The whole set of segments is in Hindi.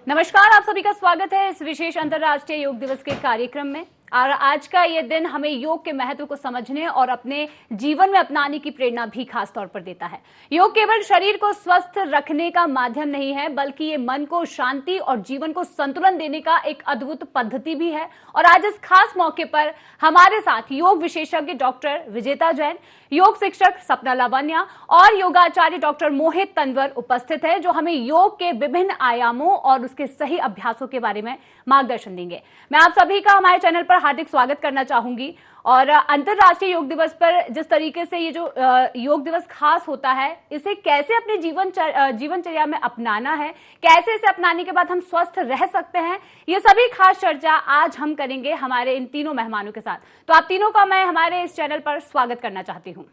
नमस्कार, आप सभी का स्वागत है इस विशेष अंतर्राष्ट्रीय योग दिवस के कार्यक्रम में। और आज का ये दिन हमें योग के महत्व को समझने और अपने जीवन में अपनाने की प्रेरणा भी खास तौर पर देता है। योग केवल शरीर को स्वस्थ रखने का माध्यम नहीं है, बल्कि ये मन को शांति और जीवन को संतुलन देने का एक अद्भुत पद्धति भी है। और आज इस खास मौके पर हमारे साथ योग विशेषज्ञ डॉक्टर विजेता जैन, योग शिक्षक सपना लावण्या और योगाचार्य डॉक्टर मोहित तंवर उपस्थित है, जो हमें योग के विभिन्न आयामों और उसके सही अभ्यासों के बारे में मार्गदर्शन देंगे। मैं आप सभी का हमारे चैनल पर हार्दिक स्वागत करना चाहूंगी। और अंतर्राष्ट्रीय योग दिवस पर जिस तरीके से ये जो योग दिवस खास होता है, इसे कैसे अपने जीवनचर्या में अपनाना है, कैसे इसे अपनाने के बाद हम स्वस्थ रह सकते हैं, ये सभी खास चर्चा आज हम करेंगे हमारे इन तीनों मेहमानों के साथ। तो आप तीनों का मैं हमारे इस चैनल पर स्वागत करना चाहती हूँ।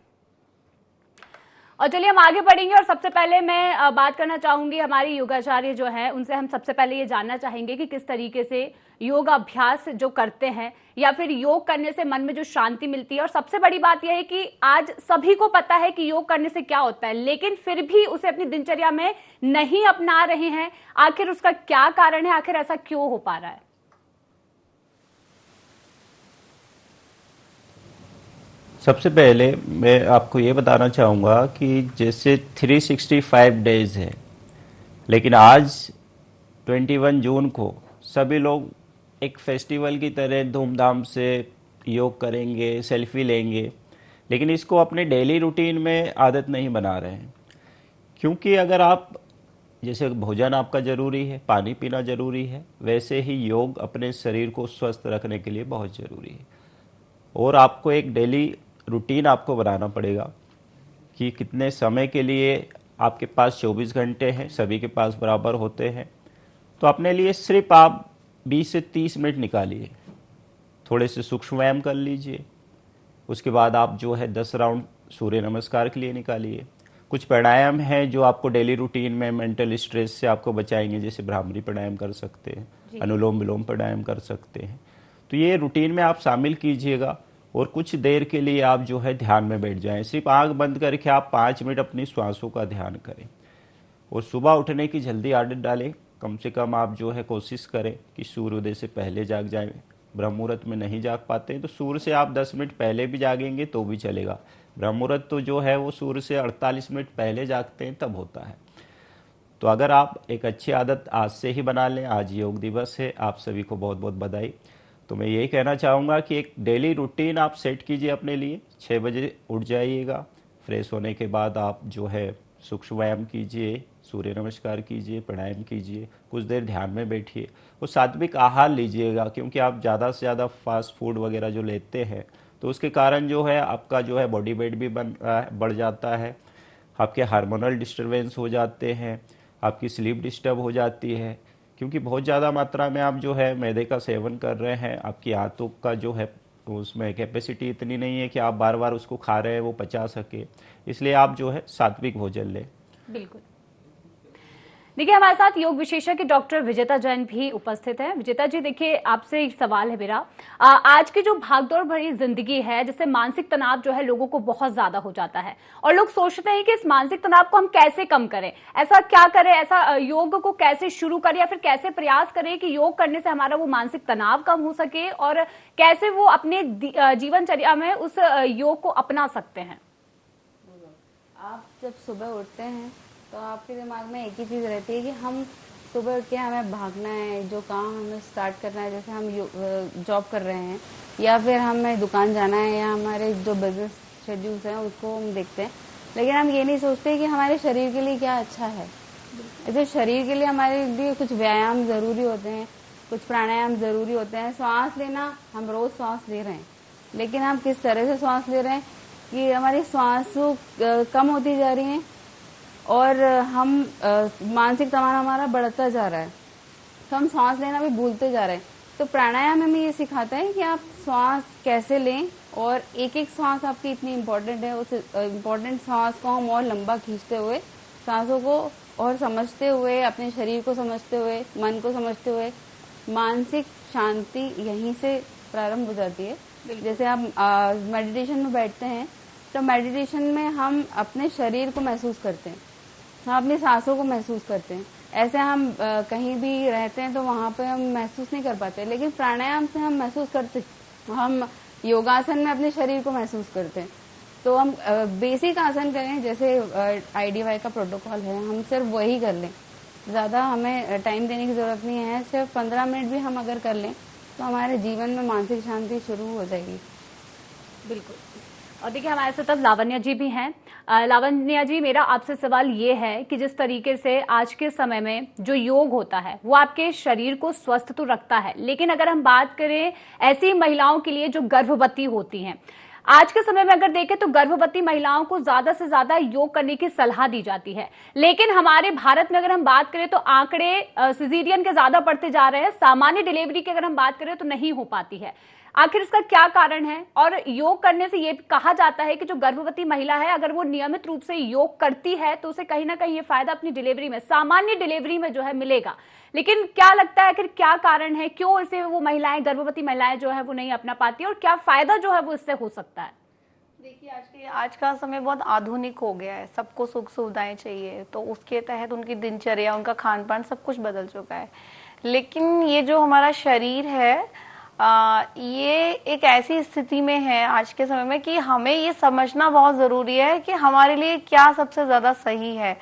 और चलिए हम आगे बढ़ेंगे। और सबसे पहले मैं बात करना चाहूंगी हमारे योगाचार्य जो हैं, उनसे हम सबसे पहले ये जानना चाहेंगे कि किस तरीके से योग अभ्यास जो करते हैं या फिर योग करने से मन में जो शांति मिलती है। और सबसे बड़ी बात यह है कि आज सभी को पता है कि योग करने से क्या होता है, लेकिन फिर भी उसे अपनी दिनचर्या में नहीं अपना रहे हैं। आखिर उसका क्या कारण है, आखिर ऐसा क्यों हो पा रहा है? सबसे पहले मैं आपको ये बताना चाहूँगा कि जैसे 365 डेज है, लेकिन आज 21 जून को सभी लोग एक फेस्टिवल की तरह धूमधाम से योग करेंगे, सेल्फी लेंगे, लेकिन इसको अपने डेली रूटीन में आदत नहीं बना रहे हैं। क्योंकि अगर आप जैसे भोजन आपका ज़रूरी है, पानी पीना ज़रूरी है, वैसे ही योग अपने शरीर को स्वस्थ रखने के लिए बहुत ज़रूरी है। और आपको एक डेली रूटीन आपको बनाना पड़ेगा कि कितने समय के लिए आपके पास 24 घंटे हैं, सभी के पास बराबर होते हैं। तो अपने लिए सिर्फ आप 20 से 30 मिनट निकालिए, थोड़े से सूक्ष्म व्यायाम कर लीजिए। उसके बाद आप जो है 10 राउंड सूर्य नमस्कार के लिए निकालिए। कुछ प्राणायाम हैं जो आपको डेली रूटीन में मेंटल स्ट्रेस से आपको बचाएंगे, जैसे भ्रामरी प्राणायाम कर सकते हैं, अनुलोम विलोम प्राणायाम कर सकते हैं। तो ये रूटीन में आप शामिल कीजिएगा। और कुछ देर के लिए आप जो है ध्यान में बैठ जाएं। सिर्फ आंख बंद करके आप 5 मिनट अपनी श्वासों का ध्यान करें। और सुबह उठने की जल्दी आदत डालें। कम से कम आप जो है कोशिश करें कि सूर्योदय से पहले जाग जाएं। ब्रह्म मुहूर्त में नहीं जाग पाते तो सूर्य से आप 10 मिनट पहले भी जागेंगे तो भी चलेगा। ब्रह्म मुहूर्त तो जो है वो सूर्य से 48 मिनट पहले जागते हैं, तब होता है। तो अगर आप एक अच्छी आदत आज से ही बना लें, आज योग दिवस है, आप सभी को बहुत बहुत बधाई। तो मैं यही कहना चाहूँगा कि एक डेली रूटीन आप सेट कीजिए अपने लिए। 6 बजे उठ जाइएगा। फ्रेश होने के बाद आप जो है सूक्ष्म व्यायाम कीजिए, सूर्य नमस्कार कीजिए, प्राणायाम कीजिए, कुछ देर ध्यान में बैठिए। और सात्विक आहार लीजिएगा, क्योंकि आप ज़्यादा से ज़्यादा फास्ट फूड वगैरह जो लेते हैं तो उसके कारण जो है आपका जो है बॉडी वेट भी बढ़ जाता है, आपके हार्मोनल डिस्टर्बेंस हो जाते हैं, आपकी स्लीप डिस्टर्ब हो जाती है। क्योंकि बहुत ज़्यादा मात्रा में आप जो है मैदे का सेवन कर रहे हैं, आपकी आंतों का जो है उसमें कैपेसिटी इतनी नहीं है कि आप बार बार उसको खा रहे हैं वो पचा सके। इसलिए आप जो है सात्विक भोजन लें। बिल्कुल। देखिए, हमारे साथ योग विशेषज्ञ डॉक्टर विजेता जैन भी उपस्थित हैं। विजेता जी, देखिए आपसे एक सवाल है मेरा। आज की जो भागदौड़ भरी जिंदगी है, जिससे मानसिक तनाव जो है लोगों को बहुत ज्यादा हो जाता है, और लोग सोचते हैं कि इस मानसिक तनाव को हम कैसे कम करें, ऐसा क्या करें, ऐसा योग को कैसे शुरू करें या फिर कैसे प्रयास करें कि योग करने से हमारा वो मानसिक तनाव कम हो सके, और कैसे वो अपने जीवनचर्या में उस योग को अपना सकते हैं। आप जब सुबह उठते हैं तो आपके दिमाग में एक ही चीज़ रहती है कि हम सुबह उठ के हमें भागना है, जो काम हमें स्टार्ट करना है, जैसे हम जॉब कर रहे हैं या फिर हमें दुकान जाना है या हमारे जो बिजनेस शेड्यूल्स हैं उसको हम देखते हैं। लेकिन हम ये नहीं सोचते कि हमारे शरीर के लिए क्या अच्छा है। जैसे शरीर के लिए हमारे लिए कुछ व्यायाम ज़रूरी होते हैं, कुछ प्राणायाम ज़रूरी होते हैं। श्वास लेना, हम रोज़ श्वास ले रहे हैं, लेकिन हम किस तरह से श्वास ले रहे हैं कि हमारी श्वास कम होती जा रही हैं और हम मानसिक तनाव हमारा बढ़ता जा रहा है, तो हम सांस लेना भी भूलते जा रहे हैं। तो प्राणायाम हमें ये सिखाता है कि आप सांस कैसे लें, और एक एक सांस आपकी इतनी इम्पोर्टेंट है। उस इम्पोर्टेंट सांस को हम और लंबा खींचते हुए, सांसों को और समझते हुए, अपने शरीर को समझते हुए, मन को समझते हुए, मानसिक शांति यहीं से प्रारंभ हो जाती है। जैसे आप मेडिटेशन में बैठते हैं तो मेडिटेशन में हम अपने शरीर को महसूस करते हैं, हम अपनी सांसों को महसूस करते हैं। ऐसे हम कहीं भी रहते हैं तो वहां पे हम महसूस नहीं कर पाते, लेकिन प्राणायाम से हम महसूस करते, हम योगासन में अपने शरीर को महसूस करते हैं। तो हम बेसिक आसन करें, जैसे IDY का प्रोटोकॉल है, हम सिर्फ वही कर लें, ज़्यादा हमें टाइम देने की ज़रूरत नहीं है। सिर्फ 15 मिनट भी हम अगर कर लें तो हमारे जीवन में मानसिक शांति शुरू हो जाएगी। बिल्कुल। और देखिए हमारे साथ अब लावण्या जी भी हैं। लावण्या जी, मेरा आपसे सवाल ये है कि जिस तरीके से आज के समय में जो योग होता है वो आपके शरीर को स्वस्थ तो रखता है, लेकिन अगर हम बात करें ऐसी महिलाओं के लिए जो गर्भवती होती हैं, आज के समय में अगर देखें तो गर्भवती महिलाओं को ज्यादा से ज्यादा योग करने की सलाह दी जाती है, लेकिन हमारे भारत में अगर हम बात करें तो आंकड़े सिजेरियन के ज्यादा बढ़ते जा रहे हैं। सामान्य डिलीवरी की अगर हम बात करें तो नहीं हो पाती है। आखिर इसका क्या कारण है? और योग करने से ये कहा जाता है कि जो गर्भवती महिला है अगर वो नियमित रूप से योग करती है तो उसे कहीं ना कहीं ये फायदा अपनी डिलीवरी में, सामान्य डिलीवरी में जो है मिलेगा। लेकिन क्या लगता है आखिर क्या कारण है, क्यों इसे वो महिलाएं, गर्भवती महिलाएं जो है वो नहीं अपना पाती, और क्या फायदा जो है वो इससे हो सकता है? देखिए आज का समय बहुत आधुनिक हो गया है, सबको सुख सुविधाएं चाहिए, तो उसके तहत उनकी दिनचर्या, उनका खान पान सब कुछ बदल चुका है। लेकिन ये जो हमारा शरीर है ये एक ऐसी स्थिति में है आज के समय में कि हमें ये समझना बहुत जरूरी है कि हमारे लिए क्या सबसे ज्यादा सही है।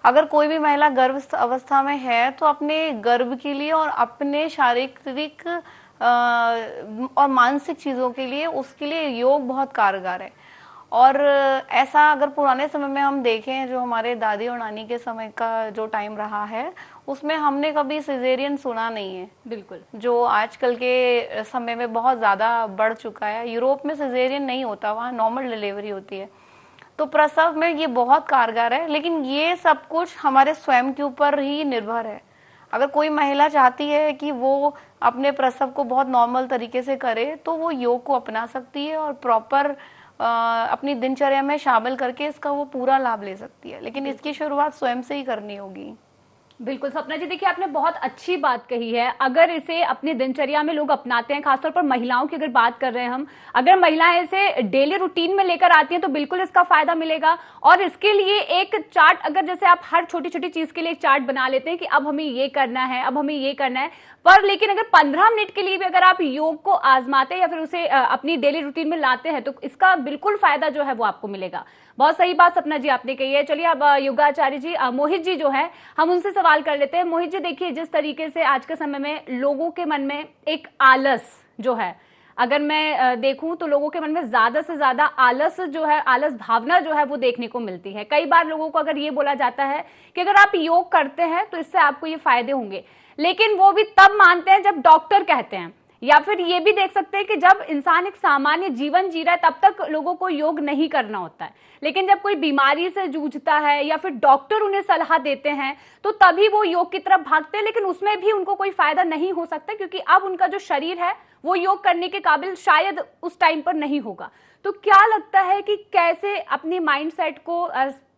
अगर कोई भी महिला गर्भ अवस्था में है तो अपने गर्भ के लिए और अपने शारीरिक और मानसिक चीजों के लिए, उसके लिए योग बहुत कारगर है। और ऐसा अगर पुराने समय में हम देखें, जो हमारे दादी और नानी के समय का जो टाइम रहा है, उसमें हमने कभी सिजेरियन सुना नहीं है। बिल्कुल। जो आजकल के समय में बहुत ज्यादा बढ़ चुका है। यूरोप में सिजेरियन नहीं होता, वहाँ नॉर्मल डिलीवरी होती है। तो प्रसव में ये बहुत कारगर है, लेकिन ये सब कुछ हमारे स्वयं के ऊपर ही निर्भर है। अगर कोई महिला चाहती है कि वो अपने प्रसव को बहुत नॉर्मल तरीके से करे तो वो योग को अपना सकती है और प्रॉपर अपनी दिनचर्या में शामिल करके इसका वो पूरा लाभ ले सकती है। लेकिन इसकी शुरुआत स्वयं से ही करनी होगी। बिल्कुल सपना जी, देखिए आपने बहुत अच्छी बात कही है। अगर इसे अपनी दिनचर्या में लोग अपनाते हैं, खासतौर पर महिलाओं की अगर बात कर रहे हैं हम, अगर महिलाएं इसे डेली रूटीन में लेकर आती हैं तो बिल्कुल इसका फायदा मिलेगा। और इसके लिए एक चार्ट, अगर जैसे आप हर छोटी छोटी चीज के लिए एक चार्ट बना लेते हैं कि अब हमें ये करना है, अब हमें ये करना है, पर लेकिन अगर 15 मिनट के लिए भी अगर आप योग को आजमाते हैं या फिर उसे अपनी डेली रूटीन में लाते हैं तो इसका बिल्कुल फायदा जो है वो आपको मिलेगा। बहुत सही बात सपना जी आपने कही है। चलिए अब योगाचार्य जी, मोहित जी जो है, हम उनसे सवाल कर लेते हैं। मोहित जी, देखिए जिस तरीके से आज के समय में लोगों के मन में एक आलस जो है, अगर मैं देखूं तो लोगों के मन में ज्यादा से ज्यादा आलस जो है, आलस भावना जो है वो देखने को मिलती है। कई बार लोगों को अगर ये बोला जाता है कि अगर आप योग करते हैं तो इससे आपको ये फायदे होंगे, लेकिन वो भी तब मानते हैं जब डॉक्टर कहते हैं, या फिर ये भी देख सकते हैं कि जब इंसान एक सामान्य जीवन जी रहा है तब तक लोगों को योग नहीं करना होता है। लेकिन जब कोई बीमारी से जूझता है या फिर डॉक्टर उन्हें सलाह देते हैं तो तभी वो योग की तरफ भागते हैं, लेकिन उसमें भी उनको कोई फायदा नहीं हो सकता क्योंकि अब उनका जो शरीर है वो योग करने के काबिल शायद उस टाइम पर नहीं होगा। तो क्या लगता है कि कैसे अपनी माइंडसेट को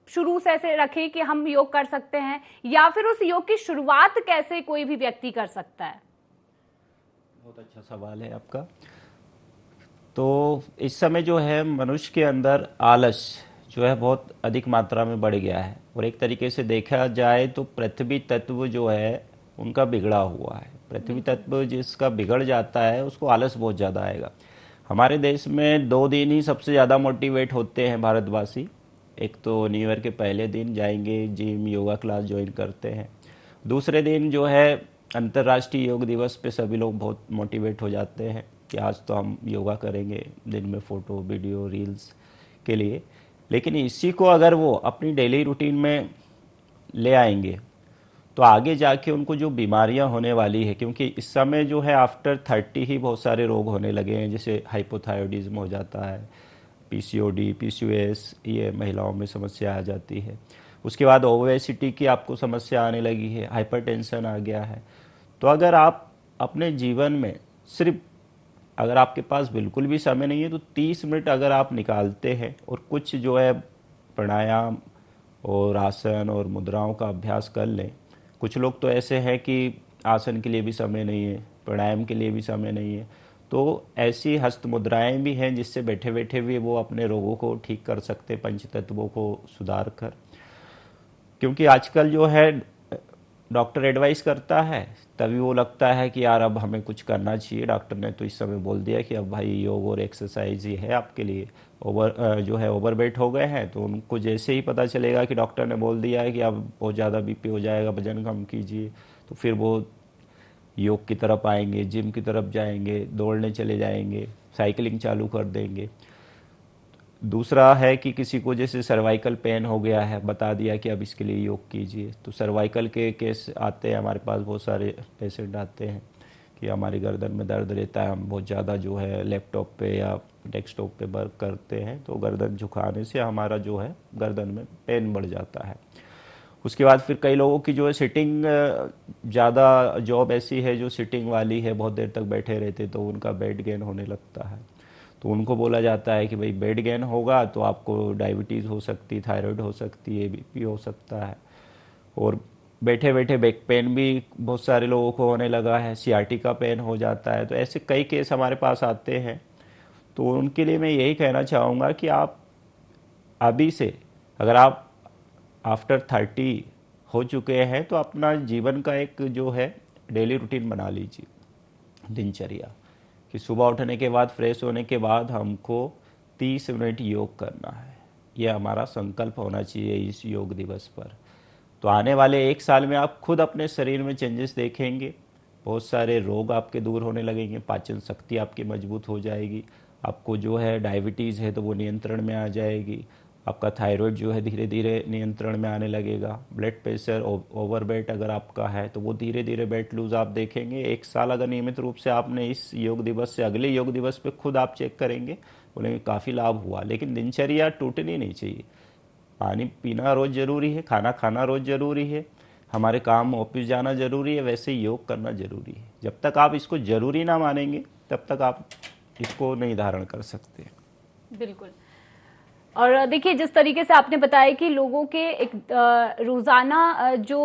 शुरू से ऐसे रखें कि हम योग कर सकते हैं, या फिर उस योग की शुरुआत कैसे कोई भी व्यक्ति कर सकता है? बहुत अच्छा सवाल है आपका। तो इस समय जो है मनुष्य के अंदर आलस जो है बहुत अधिक मात्रा में बढ़ गया है, और एक तरीके से देखा जाए तो पृथ्वी तत्व जो है उनका बिगड़ा हुआ है। पृथ्वी तत्व जिसका बिगड़ जाता है उसको आलस बहुत ज़्यादा आएगा। हमारे देश में 2 दिन ही सबसे ज़्यादा मोटिवेट होते हैं भारतवासी। एक तो न्यू ईयर के पहले दिन जाएंगे जिम, योगा क्लास ज्वाइन करते हैं। दूसरे दिन जो है अंतर्राष्ट्रीय योग दिवस पे सभी लोग बहुत मोटिवेट हो जाते हैं कि आज तो हम योगा करेंगे, दिन में फ़ोटो, वीडियो, रील्स के लिए। लेकिन इसी को अगर वो अपनी डेली रूटीन में ले आएंगे तो आगे जाके उनको जो बीमारियां होने वाली है, क्योंकि इस समय जो है आफ्टर 30 ही बहुत सारे रोग होने लगे हैं, जैसे हाइपोथायरॉयडिज्म हो जाता है, PCOD, PCOS, ये महिलाओं में समस्या आ जाती है। उसके बाद ओबेसिटी की आपको समस्या आने लगी है, हाइपरटेंशन आ गया है। तो अगर आप अपने जीवन में सिर्फ, अगर आपके पास बिल्कुल भी समय नहीं है तो 30 मिनट अगर आप निकालते हैं और कुछ जो है प्राणायाम और आसन और मुद्राओं का अभ्यास कर लें। कुछ लोग तो ऐसे हैं कि आसन के लिए भी समय नहीं है, प्राणायाम के लिए भी समय नहीं है, तो ऐसी हस्त मुद्राएं भी हैं जिससे बैठे बैठे भी वो अपने रोगों को ठीक कर सकते, पंच तत्वों को सुधार कर। क्योंकि आजकल जो है डॉक्टर एडवाइस करता है तभी वो लगता है कि यार अब हमें कुछ करना चाहिए, डॉक्टर ने तो इस समय बोल दिया कि अब भाई योग और एक्सरसाइज ही है आपके लिए, जो है ओवरवेट हो गए हैं। तो उनको जैसे ही पता चलेगा कि डॉक्टर ने बोल दिया है कि अब बहुत ज़्यादा बीपी हो जाएगा, वजन कम कीजिए, तो फिर वो योग की तरफ आएंगे, जिम की तरफ जाएंगे, दौड़ने चले जाएंगे, साइकिलिंग चालू कर देंगे। दूसरा है कि किसी को जैसे सर्वाइकल पेन हो गया है, बता दिया कि अब इसके लिए योग कीजिए, तो सर्वाइकल के केस आते हैं हमारे पास, बहुत सारे पेशेंट आते हैं कि हमारी गर्दन में दर्द रहता है, हम बहुत ज़्यादा जो है लैपटॉप पे या डेस्कटॉप पे वर्क करते हैं, तो गर्दन झुकाने से हमारा जो है गर्दन में पेन बढ़ जाता है। उसके बाद फिर कई लोगों की जो है सिटिंग, ज़्यादा जॉब ऐसी है जो सिटिंग वाली है, बहुत देर तक बैठे रहते, तो उनका वेट गेन होने लगता है। तो उनको बोला जाता है कि भाई वेट गेन होगा तो आपको डायबिटीज़ हो सकती, थायराइड हो सकती है, बीपी हो सकता है, और बैठे बैठे बैक पेन भी बहुत सारे लोगों को होने लगा है, सियाटिका का पेन हो जाता है। तो ऐसे कई केस हमारे पास आते हैं। तो उनके लिए मैं यही कहना चाहूँगा कि आप अभी से, अगर आप आफ्टर 30 हो चुके हैं, तो अपना जीवन का एक जो है डेली रूटीन बना लीजिए, दिनचर्या, कि सुबह उठने के बाद, फ्रेश होने के बाद हमको 30 मिनट योग करना है। यह हमारा संकल्प होना चाहिए इस योग दिवस पर। तो आने वाले 1 साल में आप खुद अपने शरीर में चेंजेस देखेंगे, बहुत सारे रोग आपके दूर होने लगेंगे, पाचन शक्ति आपकी मजबूत हो जाएगी, आपको जो है डायबिटीज़ है तो वो नियंत्रण में आ जाएगी, आपका थायराइड जो है धीरे धीरे नियंत्रण में आने लगेगा, ब्लड प्रेशर, ओवरवेट अगर आपका है तो वो धीरे धीरे वेट लूज आप देखेंगे। 1 साल अगर नियमित रूप से आपने इस योग दिवस से अगले योग दिवस पे खुद आप चेक करेंगे, बोलेंगे काफ़ी लाभ हुआ। लेकिन दिनचर्या टूटनी नहीं चाहिए, पानी पीना रोज़ ज़रूरी है, खाना खाना रोज़ ज़रूरी है, हमारे काम ऑफिस जाना ज़रूरी है, वैसे योग करना ज़रूरी है। जब तक आप इसको ज़रूरी ना मानेंगे तब तक आप इसको नहीं धारण कर सकते। बिल्कुल। और देखिए, जिस तरीके से आपने बताया कि लोगों के एक रोजाना जो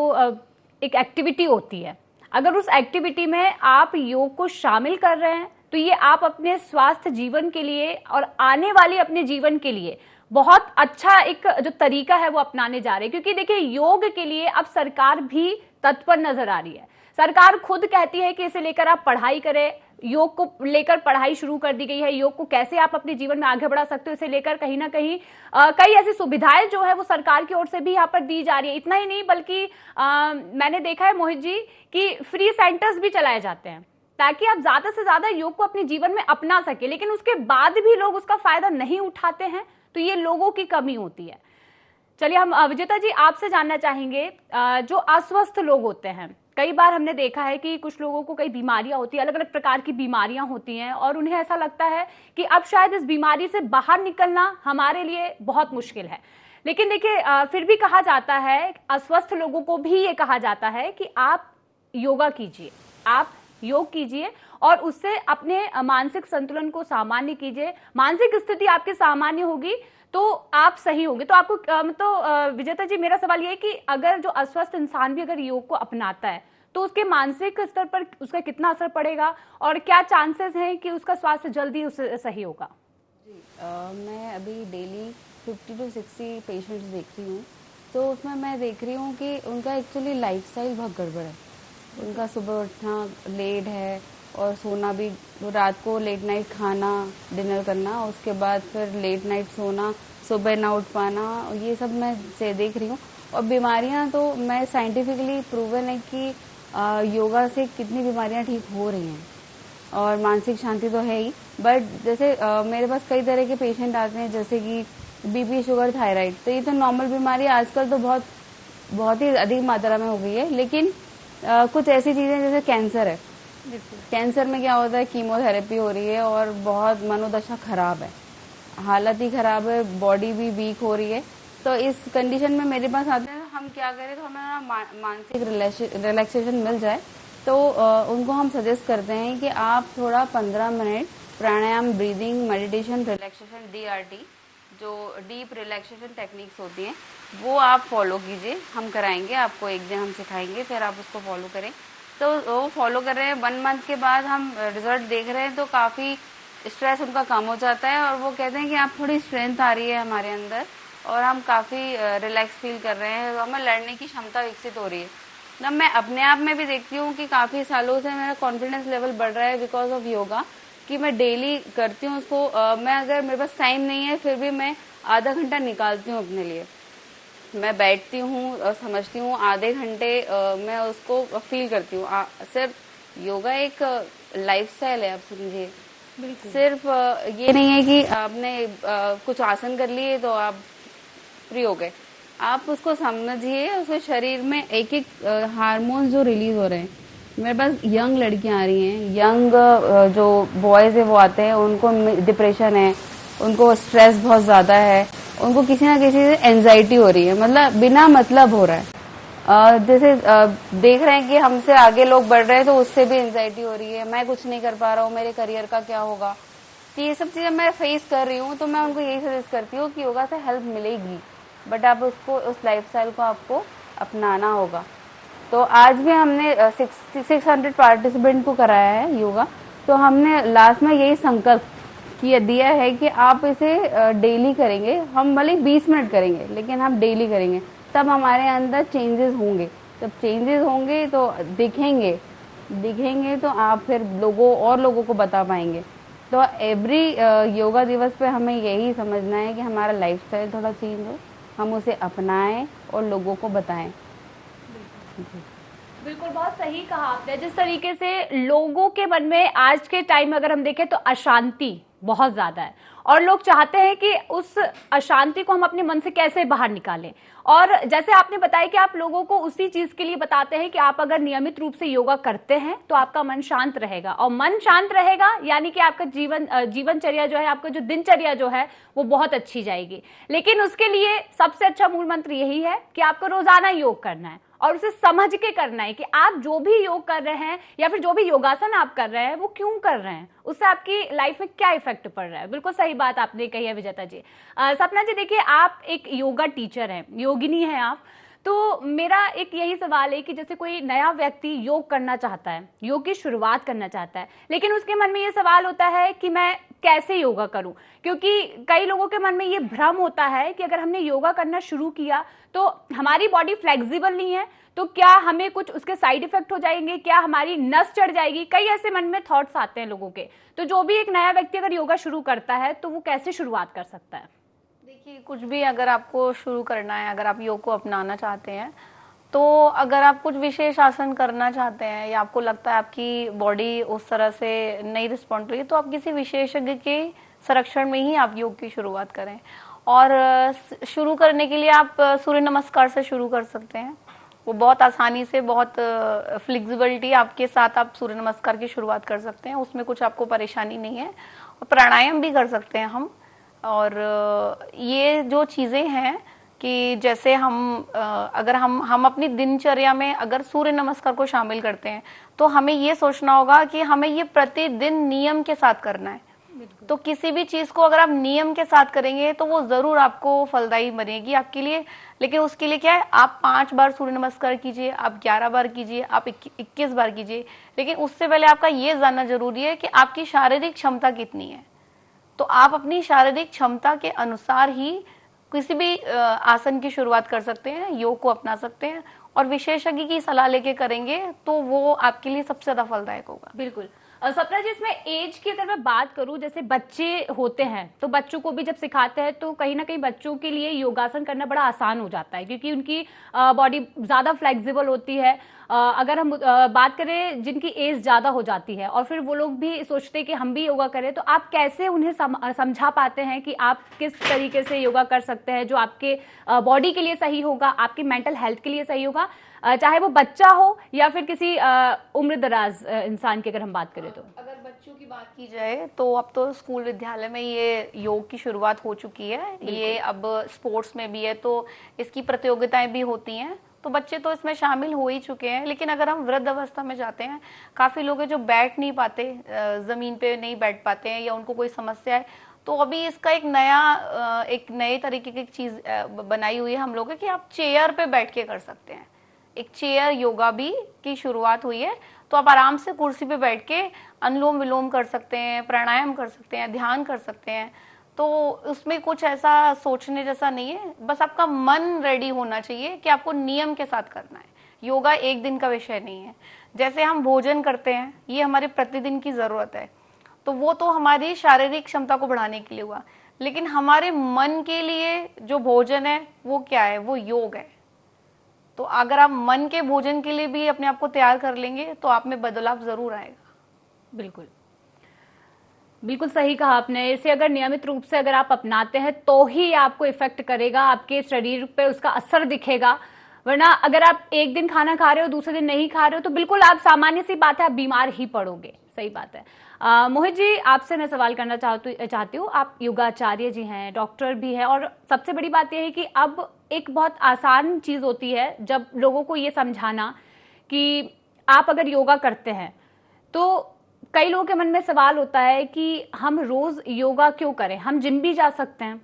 एक एक्टिविटी होती है, अगर उस एक्टिविटी में आप योग को शामिल कर रहे हैं तो ये आप अपने स्वास्थ्य जीवन के लिए और आने वाले अपने जीवन के लिए बहुत अच्छा एक जो तरीका है वो अपनाने जा रहे हैं। क्योंकि देखिए, योग के लिए अब सरकार भी तत्पर नजर आ रही है। सरकार खुद कहती है कि इसे लेकर आप पढ़ाई करें, योग को लेकर पढ़ाई शुरू कर दी गई है, योग को कैसे आप अपने जीवन में आगे बढ़ा सकते हो इसे लेकर कहीं ना कहीं कई ऐसी सुविधाएं जो है वो सरकार की ओर से भी यहाँ पर दी जा रही है। इतना ही नहीं, बल्कि मैंने देखा है मोहित जी कि फ्री सेंटर्स भी चलाए जाते हैं ताकि आप ज्यादा से ज्यादा योग को अपने जीवन में अपना सके। लेकिन उसके बाद भी लोग उसका फायदा नहीं उठाते हैं, तो ये लोगों की कमी होती है। चलिए, हम विजेता जी आपसे जानना चाहेंगे, जो अस्वस्थ लोग होते हैं, कई बार हमने देखा है कि कुछ लोगों को कई बीमारियां होती है, अलग अलग प्रकार की बीमारियां होती हैं, और उन्हें ऐसा लगता है कि अब शायद इस बीमारी से बाहर निकलना हमारे लिए बहुत मुश्किल है। लेकिन देखिए, फिर भी कहा जाता है, अस्वस्थ लोगों को भी ये कहा जाता है कि आप योगा कीजिए, आप योग कीजिए और उससे अपने मानसिक संतुलन को सामान्य कीजिए। मानसिक स्थिति आपकी सामान्य होगी तो आप सही होंगे। तो आपको विजेता जी, मेरा सवाल ये है कि अगर जो अस्वस्थ इंसान भी अगर योग को अपनाता है तो उसके मानसिक स्तर पर उसका कितना असर पड़ेगा और क्या चांसेस हैं कि उसका स्वास्थ्य जल्दी उससे सही होगा? जी, मैं अभी डेली 50 to 60 पेशेंट्स देख रही हूँ, तो उसमें मैं देख रही हूँ कि उनका एक्चुअली लाइफस्टाइल बहुत गड़बड़ है। उनका सुबह उठना लेट है और सोना भी, रात को लेट नाइट खाना, डिनर करना, उसके बाद फिर लेट नाइट सोना, सुबह ना उठ पाना, ये सब मैं से देख रही हूँ। और बीमारियां तो मैं साइंटिफिकली प्रूवन है कि योगा से कितनी बीमारियां ठीक हो रही हैं और मानसिक शांति तो है ही। बट जैसे मेरे पास कई तरह के पेशेंट आते हैं, जैसे कि बीपी, शुगर, थायराइड, तो ये तो नॉर्मल बीमारी आजकल तो बहुत ही अधिक मात्रा में हो गई है। लेकिन कुछ ऐसी चीजें जैसे कैंसर है, कैंसर में क्या होता है, कीमोथेरेपी हो रही है और बहुत मनोदशा खराब है, हालत ही खराब है, बॉडी भी वीक हो रही है। तो इस कंडीशन में मेरे पास आते हैं, हम क्या करें, तो हमें ना मानसिक रिलैक्सेशन मिल जाए, तो उनको हम सजेस्ट करते हैं कि आप थोड़ा 15 मिनट प्राणायाम, ब्रीदिंग, मेडिटेशन, रिलैक्सेशन, DRT, जो डीप रिलैक्सेशन टेक्निक्स होती हैं, वो आप फॉलो कीजिए। हम कराएंगे आपको, एक दिन हम सिखाएंगे, फिर आप उसको फॉलो करें। तो वो फॉलो कर रहे हैं, 1 मंथ के बाद हम रिजल्ट देख रहे हैं, तो काफ़ी स्ट्रेस उनका कम हो जाता है और वो कहते हैं कि आप थोड़ी स्ट्रेंथ आ रही है हमारे अंदर और हम काफ़ी रिलैक्स फील कर रहे हैं, तो हमें लड़ने की क्षमता विकसित हो रही है। ना मैं अपने आप में भी देखती हूँ कि काफी सालों से मेरा कॉन्फिडेंस लेवल बढ़ रहा है बिकॉज ऑफ योगा, कि मैं डेली करती हूँ उसको। मैं अगर मेरे पास टाइम नहीं है फिर भी मैं आधा घंटा निकालती हूँ अपने लिए। मैं बैठती हूँ और समझती हूँ, आधे घंटे मैं उसको फील करती हूँ। सिर्फ योगा एक लाइफस्टाइल है, आप समझिए। सिर्फ ये नहीं है कि आपने कुछ आसन कर लिए तो आप फ्री हो गए। आप उसको समझिए, उसके शरीर में एक एक हार्मोन जो रिलीज हो रहे हैं। मेरे पास यंग लड़कियां आ रही हैं, यंग जो बॉयज है वो आते हैं, उनको डिप्रेशन है, उनको स्ट्रेस बहुत ज्यादा है, उनको किसी ना किसी से एंजाइटी हो रही है, मतलब बिना मतलब हो रहा है। जैसे देख रहे हैं कि हमसे आगे लोग बढ़ रहे हैं तो उससे भी एंजाइटी हो रही है, मैं कुछ नहीं कर पा रहा हूँ, मेरे करियर का क्या होगा। तो ये सब चीजें मैं फेस कर रही हूँ, तो मैं उनको यही सजेस्ट करती हूँ कि योगा से हेल्प मिलेगी, बट आप उसको, उस लाइफस्टाइल को आपको अपनाना होगा। तो आज भी हमने 600 पार्टिसिपेंट को कराया है योगा। तो हमने लास्ट में यही संकल्प दिया है कि आप इसे डेली करेंगे। हम भले 20 मिनट करेंगे लेकिन हम डेली करेंगे, तब हमारे अंदर चेंजेस होंगे। जब चेंजेस होंगे तो दिखेंगे तो आप फिर लोगों को बता पाएंगे। तो एवरी योगा दिवस पे हमें यही समझना है कि हमारा लाइफस्टाइल थोड़ा चेंज हो, हम उसे अपनाएं और लोगों को बताएं। बिल्कुल, बहुत सही कहा आपने। जिस तरीके से लोगों के मन में आज के टाइम में अगर हम देखें तो अशांति बहुत ज्यादा है, और लोग चाहते हैं कि उस अशांति को हम अपने मन से कैसे बाहर निकालें। और जैसे आपने बताया कि आप लोगों को उसी चीज के लिए बताते हैं कि आप अगर नियमित रूप से योगा करते हैं तो आपका मन शांत रहेगा, और मन शांत रहेगा यानी कि आपका जीवनचर्या जो है, आपका जो दिनचर्या जो है वो बहुत अच्छी जाएगी। लेकिन उसके लिए सबसे अच्छा मूल मंत्र यही है कि आपको रोजाना योग करना है, और उसे समझ के करना है कि आप जो भी योग कर रहे हैं या फिर जो भी योगासन आप कर रहे हैं वो क्यों कर रहे हैं, उससे आपकी लाइफ में क्या इफेक्ट पड़ रहा है। बिल्कुल सही बात आपने कही है विजेता जी। सपना जी, देखिए आप एक योगा टीचर हैं, योगिनी हैं आप, तो मेरा एक यही सवाल है कि जैसे कोई नया व्यक्ति योग करना चाहता है, योग की शुरुआत करना चाहता है, लेकिन उसके मन में ये सवाल होता है कि मैं कैसे योगा करूं, क्योंकि कई लोगों के मन में ये भ्रम होता है कि अगर हमने योगा करना शुरू किया तो हमारी बॉडी फ्लेक्सिबल नहीं है, तो क्या हमें कुछ उसके साइड इफेक्ट हो जाएंगे, क्या हमारी नस चढ़ जाएगी। कई ऐसे मन में थॉट्स आते हैं लोगों के। तो जो भी एक नया व्यक्ति अगर योगा शुरू करता है तो वो कैसे शुरुआत कर सकता है? देखिए, कुछ भी अगर आपको शुरू करना है, अगर आप योग को अपनाना चाहते हैं, तो अगर आप कुछ विशेष आसन करना चाहते हैं या आपको लगता है आपकी बॉडी उस तरह से नहीं रिस्पॉन्ड रही, तो आप किसी विशेषज्ञ के संरक्षण में ही आप योग की शुरुआत करें। और शुरू करने के लिए आप सूर्य नमस्कार से शुरू कर सकते हैं। वो बहुत आसानी से, बहुत फ्लेक्सिबिलिटी आपके साथ आप सूर्य नमस्कार की शुरुआत कर सकते हैं, उसमें कुछ आपको परेशानी नहीं है। और प्राणायाम भी कर सकते हैं हम। और ये जो चीज़ें हैं कि जैसे अगर हम अपनी दिनचर्या में अगर सूर्य नमस्कार को शामिल करते हैं, तो हमें ये सोचना होगा कि हमें ये प्रतिदिन नियम के साथ करना है। तो किसी भी चीज को अगर आप नियम के साथ करेंगे तो वो जरूर आपको फलदायी बनेगी आपके लिए। लेकिन उसके लिए क्या है, आप 5 बार सूर्य नमस्कार कीजिए, आप 11 बार कीजिए, आप 21 बार कीजिए, लेकिन उससे पहले आपका ये जानना जरूरी है कि आपकी शारीरिक क्षमता कितनी है। तो आप अपनी शारीरिक क्षमता के अनुसार ही किसी भी आसन की शुरुआत कर सकते हैं, योग को अपना सकते हैं, और विशेषज्ञ की सलाह लेके करेंगे तो वो आपके लिए सबसे ज्यादा फलदायक होगा। बिल्कुल। सपना जी, इसमें एज की अगर मैं बात करूं, जैसे बच्चे होते हैं तो बच्चों को भी जब सिखाते हैं तो कहीं ना कहीं बच्चों के लिए योगासन करना बड़ा आसान हो जाता है, क्योंकि उनकी बॉडी ज्यादा फ्लेक्सिबल होती है। अगर हम बात करें जिनकी एज ज्यादा हो जाती है और फिर वो लोग भी सोचते हैं कि हम भी योगा करें, तो आप कैसे उन्हें समझा पाते हैं कि आप किस तरीके से योगा कर सकते हैं जो आपके बॉडी के लिए सही होगा, आपकी मेंटल हेल्थ के लिए सही होगा, चाहे वो बच्चा हो या फिर किसी उम्र दराज इंसान की अगर हम बात करें तो? अगर बच्चों की बात की जाए तो अब तो स्कूल विद्यालय में ये योग की शुरुआत हो चुकी है। ये अब स्पोर्ट्स में भी है, तो इसकी प्रतियोगिताएं भी होती हैं, तो बच्चे तो इसमें शामिल हो ही चुके हैं। लेकिन अगर हम वृद्ध अवस्था में जाते हैं, काफी लोग हैं जो बैठ नहीं पाते, जमीन पे नहीं बैठ पाते हैं या उनको कोई समस्या है, तो अभी इसका एक नए तरीके की चीज बनाई हुई है हम लोग कि आप चेयर पे बैठ के कर सकते हैं। एक चेयर योगा भी की शुरुआत हुई है, तो आप आराम से कुर्सी पे बैठ के अनुलोम विलोम कर सकते हैं, प्राणायाम कर सकते हैं, ध्यान कर सकते हैं। तो उसमें कुछ ऐसा सोचने जैसा नहीं है, बस आपका मन रेडी होना चाहिए कि आपको नियम के साथ करना है। योगा एक दिन का विषय नहीं है। जैसे हम भोजन करते हैं, ये हमारे प्रतिदिन की जरूरत है, तो वो तो हमारी शारीरिक क्षमता को बढ़ाने के लिए हुआ, लेकिन हमारे मन के लिए जो भोजन है वो क्या है, वो योग है। तो अगर आप मन के भोजन के लिए भी अपने आप को तैयार कर लेंगे तो आप में बदलाव जरूर आएगा। बिल्कुल बिल्कुल सही कहा आपने। इसे अगर नियमित रूप से अगर आप अपनाते हैं तो ही आपको इफेक्ट करेगा, आपके शरीर पे उसका असर दिखेगा। वरना अगर आप एक दिन खाना खा रहे हो, दूसरे दिन नहीं खा रहे हो, तो बिल्कुल आप, सामान्य सी बात है, आप बीमार ही पड़ोगे। सही बात है। मोहित जी, आपसे मैं सवाल करना चाहती हूँ। आप योगाचार्य जी हैं, डॉक्टर भी हैं, और सबसे बड़ी बात यह है कि अब एक बहुत आसान चीज होती है जब लोगों को ये समझाना कि आप अगर योगा करते हैं तो कई लोगों के मन में सवाल होता है कि हम रोज योगा क्यों करें, हम जिम भी जा सकते हैं,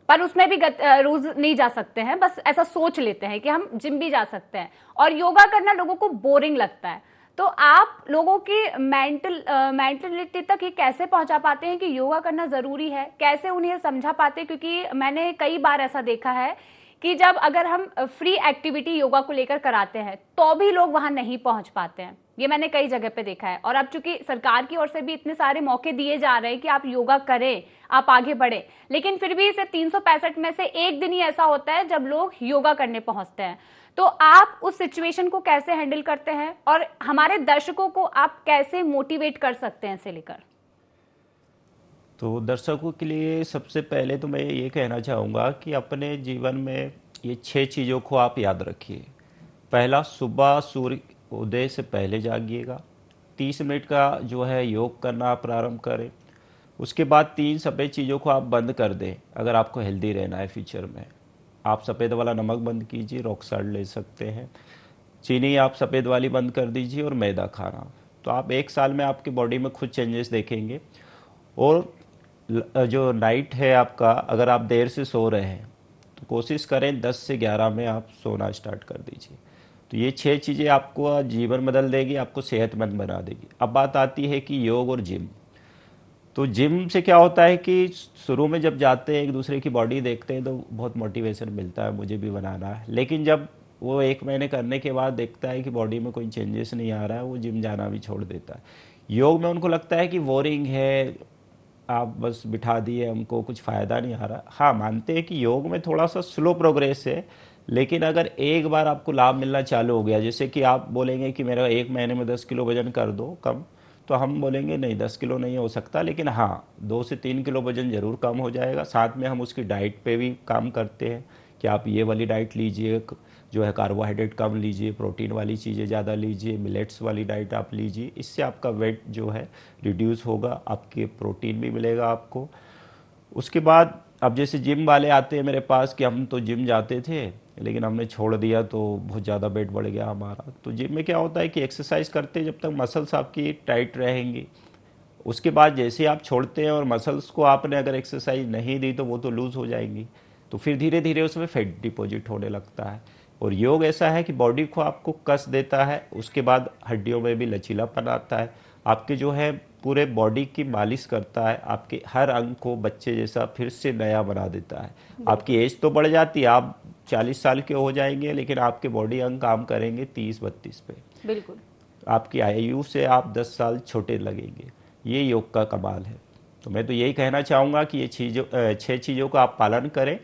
पर उसमें भी रोज नहीं जा सकते हैं, बस ऐसा सोच लेते हैं कि हम जिम भी जा सकते हैं, और योगा करना लोगों को बोरिंग लगता है। तो आप लोगों की मेंटलिटी तक ये कैसे पहुंचा पाते हैं कि योगा करना जरूरी है, कैसे उन्हें समझा पाते हैं? क्योंकि मैंने कई बार ऐसा देखा है कि जब अगर हम फ्री एक्टिविटी योगा को लेकर कराते हैं तो भी लोग वहां नहीं पहुंच पाते हैं। ये मैंने कई जगह पे देखा है। और अब चूंकि सरकार की ओर से भी इतने सारे मौके दिए जा रहे हैं कि आप योगा करें, आप आगे बढ़े, लेकिन फिर भी इसे 365 में से एक दिन ही ऐसा होता है जब लोग योगा करने पहुंचते हैं। तो आप उस सिचुएशन को कैसे हैंडल करते हैं और हमारे दर्शकों को आप कैसे मोटिवेट कर सकते हैं इसे लेकर? तो दर्शकों के लिए सबसे पहले तो मैं ये कहना चाहूँगा कि अपने जीवन में ये 6 चीज़ों को आप याद रखिए। पहला, सुबह सूर्य उदय से पहले जागिएगा। 30 मिनट का जो है योग करना प्रारंभ करें। उसके बाद 3 सफ़ेद चीज़ों को आप बंद कर दें अगर आपको हेल्दी रहना है फ्यूचर में। आप सफ़ेद वाला नमक बंद कीजिए, रॉक सॉल्ट ले सकते हैं, चीनी आप सफ़ेद वाली बंद कर दीजिए, और मैदा खाना। तो आप 1 साल में आपकी बॉडी में खुद चेंजेस देखेंगे। और जो नाइट है आपका, अगर आप देर से सो रहे हैं तो कोशिश करें 10 से 11 में आप सोना स्टार्ट कर दीजिए। तो ये 6 चीज़ें आपको जीवन बदल देगी, आपको सेहतमंद बना देगी। अब बात आती है कि योग और जिम। तो जिम से क्या होता है कि शुरू में जब जाते हैं, एक दूसरे की बॉडी देखते हैं, तो बहुत मोटिवेशन मिलता है, मुझे भी बनाना है। लेकिन जब वो 1 महीने करने के बाद देखता है कि बॉडी में कोई चेंजेस नहीं आ रहा है, वो जिम जाना भी छोड़ देता है। योग में उनको लगता है कि बोरिंग है, आप बस बिठा दिए, हमको कुछ फ़ायदा नहीं आ रहा। हाँ, मानते हैं कि योग में थोड़ा सा स्लो प्रोग्रेस है, लेकिन अगर एक बार आपको लाभ मिलना चालू हो गया, जैसे कि आप बोलेंगे कि मेरा 1 महीने में 10 किलो वजन कर दो कम, तो हम बोलेंगे नहीं 10 किलो नहीं हो सकता, लेकिन हाँ 2 से 3 किलो वजन ज़रूर कम हो जाएगा। साथ में हम उसकी डाइट पे भी काम करते हैं कि आप ये वाली डाइट लीजिए, जो है कार्बोहाइड्रेट कम लीजिए, प्रोटीन वाली चीज़ें ज़्यादा लीजिए, मिलेट्स वाली डाइट आप लीजिए। इससे आपका वेट जो है रिड्यूस होगा, आपके प्रोटीन भी मिलेगा आपको। उसके बाद अब जैसे जिम वाले आते हैं मेरे पास कि हम तो जिम जाते थे लेकिन हमने छोड़ दिया तो बहुत ज़्यादा वेट बढ़ गया हमारा। तो जिम में क्या होता है कि एक्सरसाइज करते जब तक मसल्स आपकी टाइट रहेंगी, उसके बाद जैसे आप छोड़ते हैं और मसल्स को आपने अगर एक्सरसाइज नहीं दी तो वो तो लूज़ हो जाएंगी, तो फिर धीरे धीरे उसमें फैट डिपॉजिट होने लगता है। और योग ऐसा है कि बॉडी को आपको कस देता है, उसके बाद हड्डियों में भी लचीलापन आता है, आपके जो है पूरे बॉडी की मालिश करता है, आपके हर अंग को बच्चे जैसा फिर से नया बना देता है। आपकी एज तो बढ़ जाती है, आप 40 साल के हो जाएंगे, लेकिन आपके बॉडी अंग काम करेंगे 30-32 पे। बिल्कुल। आपकी आयु से आप 10 साल छोटे लगेंगे। ये योग का कमाल है। तो मैं तो यही कहना चाहूँगा कि ये 6 चीज़ों का आप पालन करें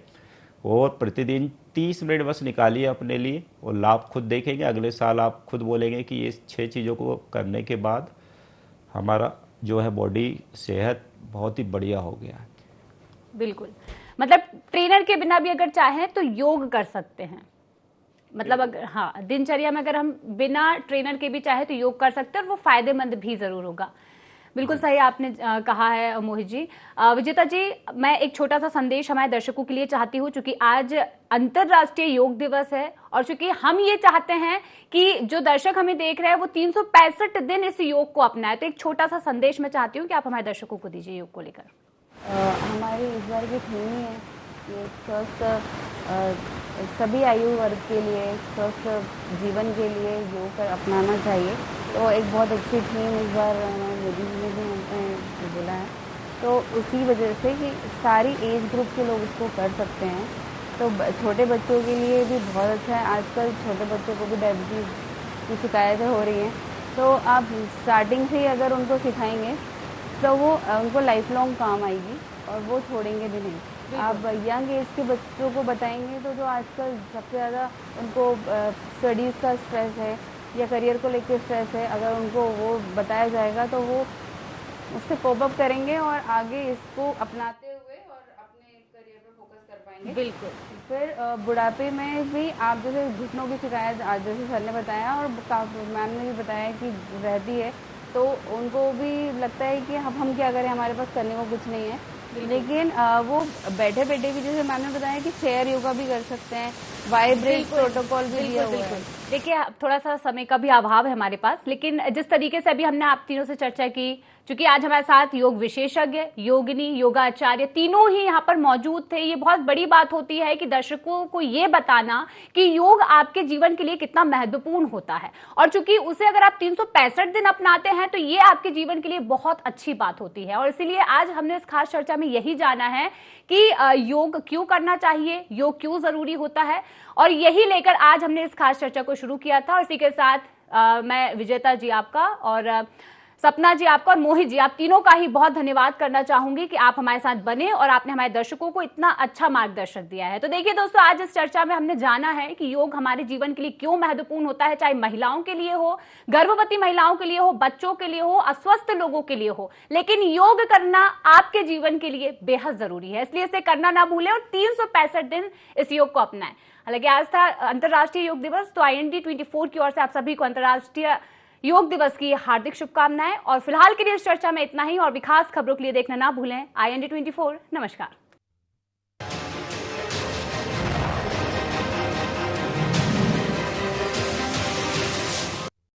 और प्रतिदिन 30 मिनट बस निकालिए अपने लिए, और लाभ खुद देखेंगे। अगले साल आप खुद बोलेंगे कि ये 6 चीज़ों को करने के बाद हमारा जो है बॉडी सेहत बहुत ही बढ़िया हो गया है। बिल्कुल, मतलब ट्रेनर के बिना भी अगर चाहें तो योग कर सकते हैं। मतलब अगर हाँ, दिनचर्या में अगर हम बिना ट्रेनर के भी चाहे तो योग कर सकते हैं, और वो फायदेमंद भी जरूर होगा। बिल्कुल सही आपने कहा है मोहित जी। विजेता जी, मैं एक छोटा सा संदेश हमारे दर्शकों के लिए चाहती हूँ, क्योंकि आज अंतर्राष्ट्रीय योग दिवस है, और चूंकि हम ये चाहते हैं कि जो दर्शक हमें देख रहे हैं वो 365 दिन इस योग को अपनाए, तो एक छोटा सा संदेश मैं चाहती हूँ कि आप हमारे दर्शकों को दीजिए योग को लेकर। हमारी इस बार की थीम ही है ये स्वस्थ सभी आयु वर्ग के लिए, स्वस्थ जीवन के लिए योग अपनाना चाहिए। तो एक बहुत अच्छी थीम इस बार मोदी जी ने भी बोला है, तो उसी वजह से कि सारी एज ग्रुप के लोग इसको कर सकते हैं। तो छोटे बच्चों के लिए भी बहुत अच्छा है। आजकल छोटे बच्चों को भी डायबिटीज़ की शिकायतें हो रही हैं, तो आप स्टार्टिंग से ही अगर उनको सिखाएंगे तो वो उनको लाइफ लॉन्ग काम आएगी और वो छोड़ेंगे भी नहीं। आप यंग एज के बच्चों को बताएंगे तो जो आजकल सबसे ज़्यादा उनको स्टडीज़ का स्ट्रेस है या करियर को लेकर स्ट्रेस है, अगर उनको वो बताया जाएगा तो वो उससे कोप अप करेंगे और आगे इसको अपनाते हुए और अपने करियर पे फोकस कर पाएंगे। बिल्कुल। फिर बुढ़ापे में भी आप जैसे घुटनों की शिकायत आज जैसे सर ने बताया और मैम ने भी बताया कि रहती है, तो उनको भी लगता है कि अब हम क्या करें, हमारे पास करने को कुछ नहीं है, लेकिन वो बैठे बैठे भी जैसे मैम ने बताया कि चेयर योगा भी कर सकते हैं, वाइब्रेट प्रोटोकॉल भी दिया हुआ है। देखिए थोड़ा सा समय का भी अभाव है हमारे पास, लेकिन जिस तरीके से अभी हमने आप तीनों से चर्चा की, क्योंकि आज हमारे साथ योग विशेषज्ञ, योगिनी, योगाचार्य तीनों ही यहाँ पर मौजूद थे, ये बहुत बड़ी बात होती है कि दर्शकों को ये बताना कि योग आपके जीवन के लिए कितना महत्वपूर्ण होता है, और चूंकि उसे अगर आप 365 दिन अपनाते हैं तो ये आपके जीवन के लिए बहुत अच्छी बात होती है। और इसीलिए आज हमने इस खास चर्चा में यही जाना है कि योग क्यों करना चाहिए, योग क्यों जरूरी होता है, और यही लेकर आज हमने इस खास चर्चा को शुरू किया था। और इसी के साथ मैं विजेता जी आपका और सपना जी आपका और मोहित जी, आप तीनों का ही बहुत धन्यवाद करना चाहूंगी कि आप हमारे साथ बने और आपने हमारे दर्शकों को इतना अच्छा मार्गदर्शन दिया है। तो देखिए दोस्तों, आज इस चर्चा में हमने जाना है कि योग हमारे जीवन के लिए क्यों महत्वपूर्ण होता है, चाहे महिलाओं के लिए हो, गर्भवती महिलाओं के लिए हो, बच्चों के लिए हो, अस्वस्थ लोगों के लिए हो, लेकिन योग करना आपके जीवन के लिए बेहद जरूरी है। इसलिए इसे करना ना भूलें और 365 दिन इस योग को अपनाएं। हालांकि आज था अंतर्राष्ट्रीय योग दिवस, तो IND 24 की ओर से आप सभी को अंतर्राष्ट्रीय योग दिवस की हार्दिक शुभकामनाएं। और फिलहाल के लिए इस चर्चा में इतना ही, और भी खास खबरों के लिए देखना ना भूलें IND 24। नमस्कार।